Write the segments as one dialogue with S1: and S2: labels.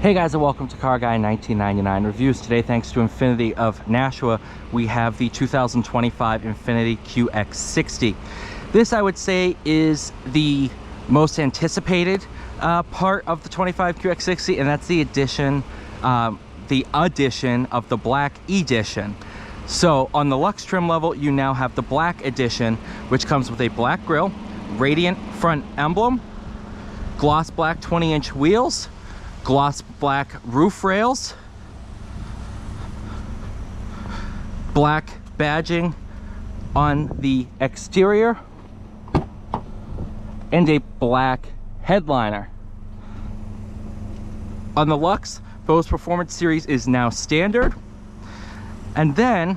S1: Hey guys, and welcome to Car Guy 1999 Reviews. Today, thanks to Infiniti of Nashua, we have the 2025 Infiniti QX60. This, I would say, is the most anticipated part of the 25 QX60, and that's the addition of the black edition. So on the Luxe trim level, you now have the black edition, which comes with a black grille, radiant front emblem, gloss black 20-inch wheels, gloss black roof rails, black badging on the exterior, and a black headliner. On the Luxe, Bose Performance Series is now standard. And then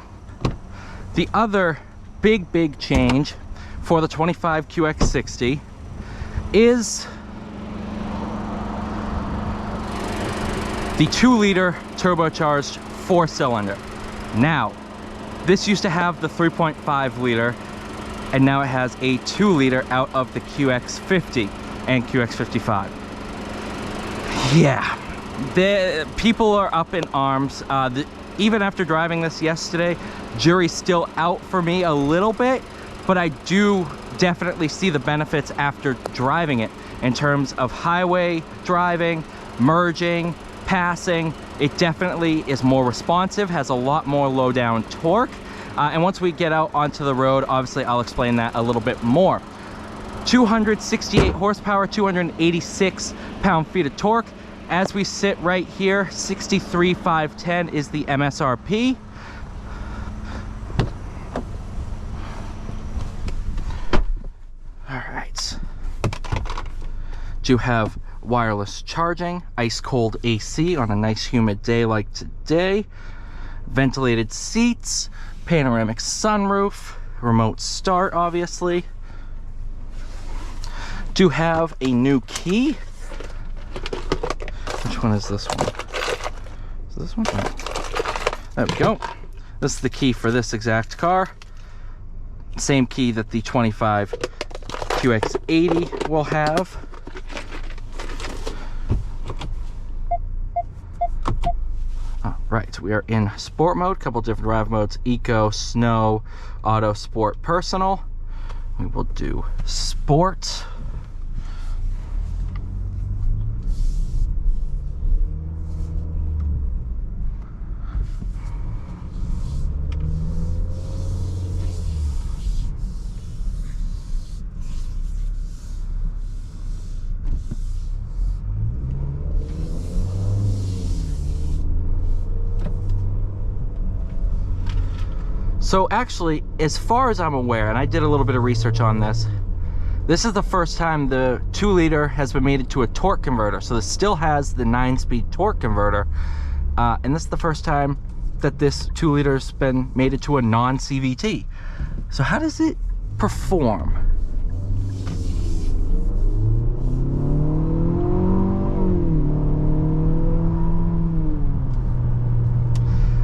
S1: the other big change for the 25 QX60 is the 2-liter turbocharged 4-cylinder. Now, this used to have the 3.5 liter, and now it has a 2-liter out of the QX50 and QX55. Yeah, the people are up in arms. Even after driving this yesterday, jury's still out for me a little bit, but I do definitely see the benefits after driving it in terms of highway driving, merging, passing. It definitely is more responsive, has a lot more low down torque, and once we get out onto the road, obviously I'll explain that a little bit more. 268 horsepower, 286 pound-feet of torque. As we sit right here, 63,510 is the MSRP. All right, do have wireless charging, ice cold AC on a nice humid day like today, ventilated seats, panoramic sunroof, remote start obviously. Do have a new key. Which one is this one? Is this one? There we go. This is the key for this exact car. Same key that the 25 QX80 will have. Right, we are in sport mode, couple different drive modes: eco, snow, auto, sport, personal. We will do sport. So actually, as far as I'm aware, and I did a little bit of research on this, this is the first time the 2-liter has been made into a torque converter. So this still has the 9-speed torque converter, and this is the first time that this 2-liter's been made into a non-CVT. So how does it perform?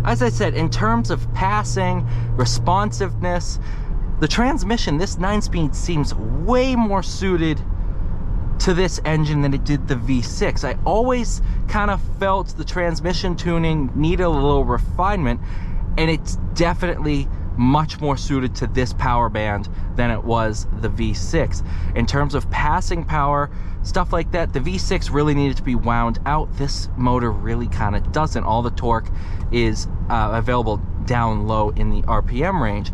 S1: As I said, in terms of passing, responsiveness, the transmission, this 9-speed seems way more suited to this engine than it did the V6. I always kind of felt the transmission tuning needed a little refinement, and it's definitely much more suited to this power band than it was the V6. In terms of passing power, stuff like that, the V6 really needed to be wound out. This motor really kind of doesn't. All the torque is available down low in the RPM range.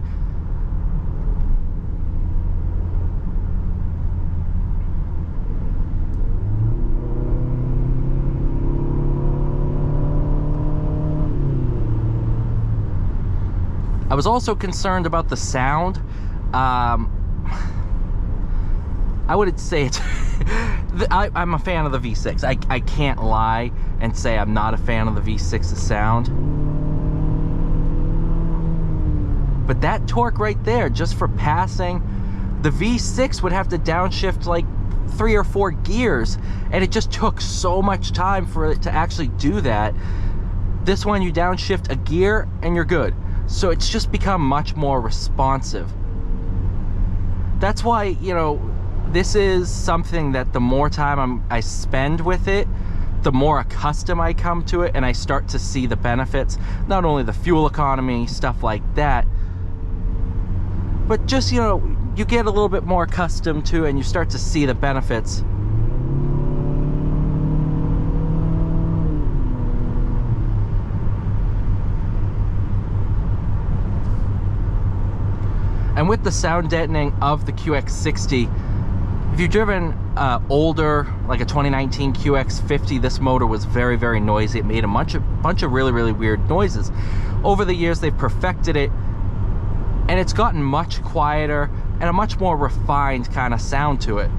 S1: I was also concerned about the sound. I would say it's I'm a fan of the V6. I can't lie and say I'm not a fan of the V6's sound. But that torque right there, just for passing, the V6 would have to downshift like 3 or 4 gears, and it just took so much time for it to actually do that. This one, you downshift a gear and you're good. So it's just become much more responsive. That's why, you know, this is something that the more time I spend with it, the more accustomed I come to it and I start to see the benefits, not only the fuel economy, stuff like that, but just, you know, you get a little bit more accustomed to it and you start to see the benefits. And with the sound deadening of the QX60, if you've driven older, like a 2019 QX50, this motor was very, very noisy. It made a bunch of really, really weird noises. Over the years, they've perfected it, and it's gotten much quieter and a much more refined kind of sound to it.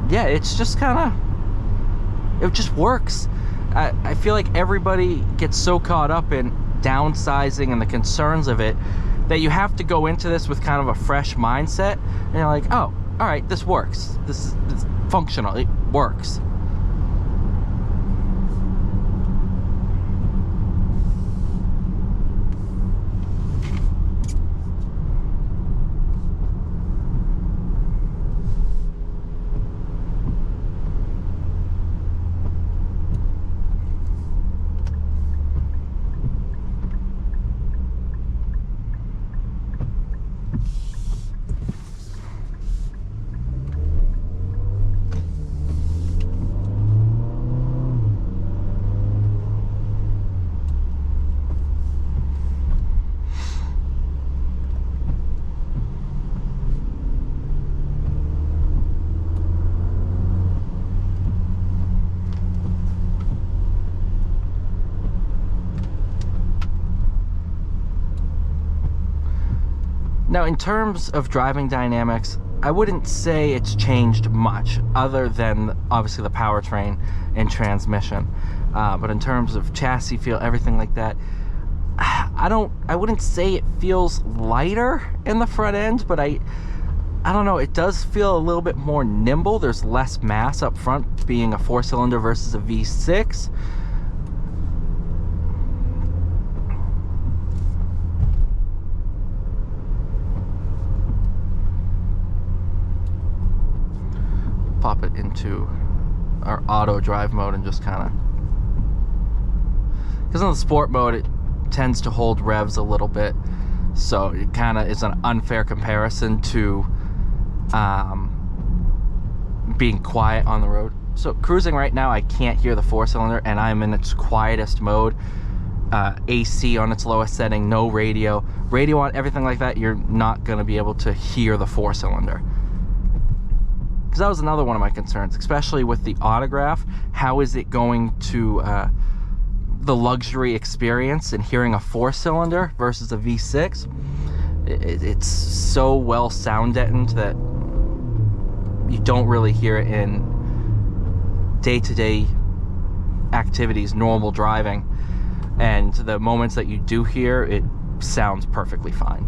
S1: Yeah, it's just kind of, it just works. I feel like everybody gets so caught up in downsizing and the concerns of it that you have to go into this with kind of a fresh mindset, and you're like, oh, all right, this works. This is functional. It works. Now, in terms of driving dynamics, I wouldn't say it's changed much, other than obviously the powertrain and transmission. But in terms of chassis feel, everything like that, I wouldn't say it feels lighter in the front end, but I don't know, it does feel a little bit more nimble. There's less mass up front, being a 4-cylinder versus a V6. Pop it into our auto drive mode and just kind of, because in the sport mode it tends to hold revs a little bit, so it kind of is an unfair comparison to being quiet on the road. So cruising right now, I can't hear the 4-cylinder, and I'm in its quietest mode. AC on its lowest setting, no radio on, everything like that. You're not going to be able to hear the 4-cylinder. Because that was another one of my concerns, especially with the Autograph. How is it going to, the luxury experience in hearing a 4-cylinder versus a V6? It's so well sound deadened that you don't really hear it in day-to-day activities, normal driving. And the moments that you do hear, it sounds perfectly fine.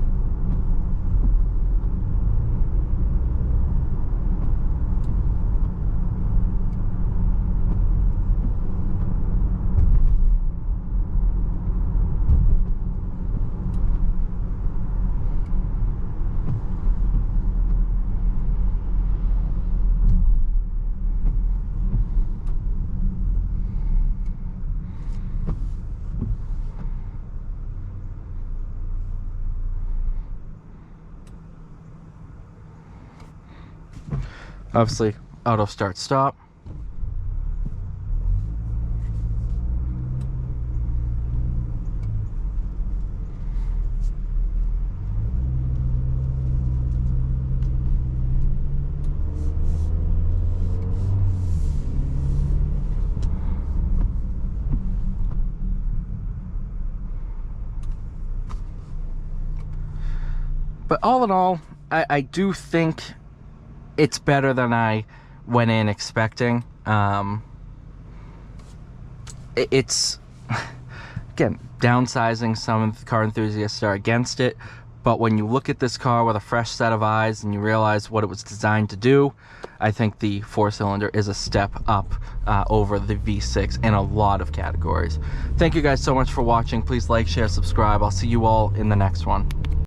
S1: Obviously, auto start stop. But all in all, I do think it's better than I went in expecting. It's, again, downsizing. Some car enthusiasts are against it, but when you look at this car with a fresh set of eyes and you realize what it was designed to do, I think the 4-cylinder is a step up over the V6 in a lot of categories. Thank you guys so much for watching. Please like, share, subscribe. I'll see you all in the next one.